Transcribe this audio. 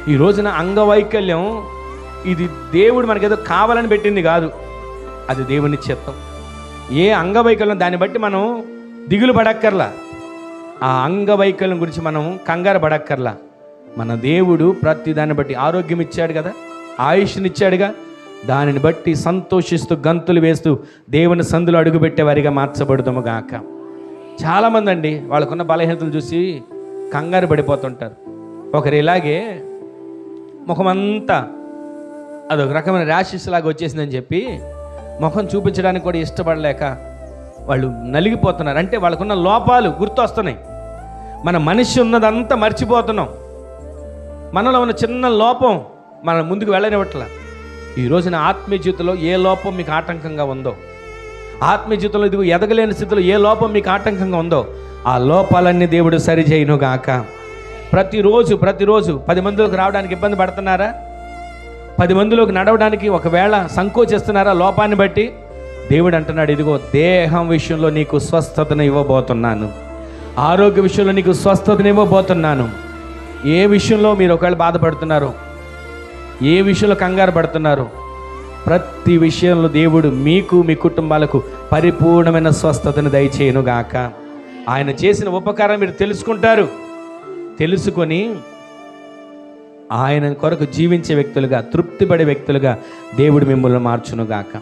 ఈ రోజున అంగవైకల్యం ఇది దేవుడు మనకేదో కావాలని పెట్టింది కాదు, అది దేవుని చిత్తం. ఏ అంగవైకల్యం దాన్ని బట్టి మనం దిగులు పడక్కర్లా, ఆ అంగవైకల్యం గురించి మనం కంగారు పడక్కర్లా. మన దేవుడు ప్రతి దాన్ని బట్టి ఆరోగ్యం ఇచ్చాడు కదా, ఆయుష్నిచ్చాడుగా, దానిని బట్టి సంతోషిస్తూ గంతులు వేస్తూ దేవుని సందులో అడుగుపెట్టేవారిగా మార్చబడుతాము గాక. చాలామంది అండి వాళ్ళకున్న బలహీనతలు చూసి కంగారు పడిపోతుంటారు. ఒకరు ఇలాగే ముఖమంతా అదొక రకమైన ర్యాషెస్ లాగా వచ్చేసిందని చెప్పి ముఖం చూపించడానికి కూడా ఇష్టపడలేక వాళ్ళు నలిగిపోతున్నారు. అంటే వాళ్ళకున్న లోపాలు గుర్తొస్తున్నాయి. మన మనిషి ఉన్నదంతా మర్చిపోతున్నాం. మనలో ఉన్న చిన్న లోపం మన ముందుకు వెళ్ళనివ్వట్ల. ఈ రోజున ఆత్మీయ జీవితంలో ఏ లోపం మీకు ఆటంకంగా ఉందో, ఆత్మీయ జీవితంలో ఇదిగో ఎదగలేని స్థితిలో ఏ లోపం మీకు ఆటంకంగా ఉందో, ఆ లోపాలన్నీ దేవుడు సరిచేయును గాక. ప్రతిరోజు 10 మందిలోకి రావడానికి ఇబ్బంది పడుతున్నారా? 10 మందిలోకి నడవడానికి ఒకవేళ సంకోచిస్తున్నారా? లోపాన్ని బట్టి దేవుడు అంటున్నాడు, ఇదిగో దేహం విషయంలో నీకు స్వస్థతను ఇవ్వబోతున్నాను, ఆరోగ్య విషయంలో నీకు స్వస్థతను ఇవ్వబోతున్నాను. ఏ విషయంలో మీరు ఒకవేళ బాధపడుతున్నారో, ఏ విషయంలో కంగారు పడుతున్నారో, ప్రతి విషయంలో దేవుడు మీకు మీ కుటుంబాలకు పరిపూర్ణమైన స్వస్థతను దయచేయును గాక. ఆయన చేసిన ఉపకారం మీరు తెలుసుకుంటారు. తెలుసుకొని ఆయన కొరకు జీవించే వ్యక్తులుగా, తృప్తిపడే వ్యక్తులుగా దేవుడు మిమ్మల్ని మార్చును గాక.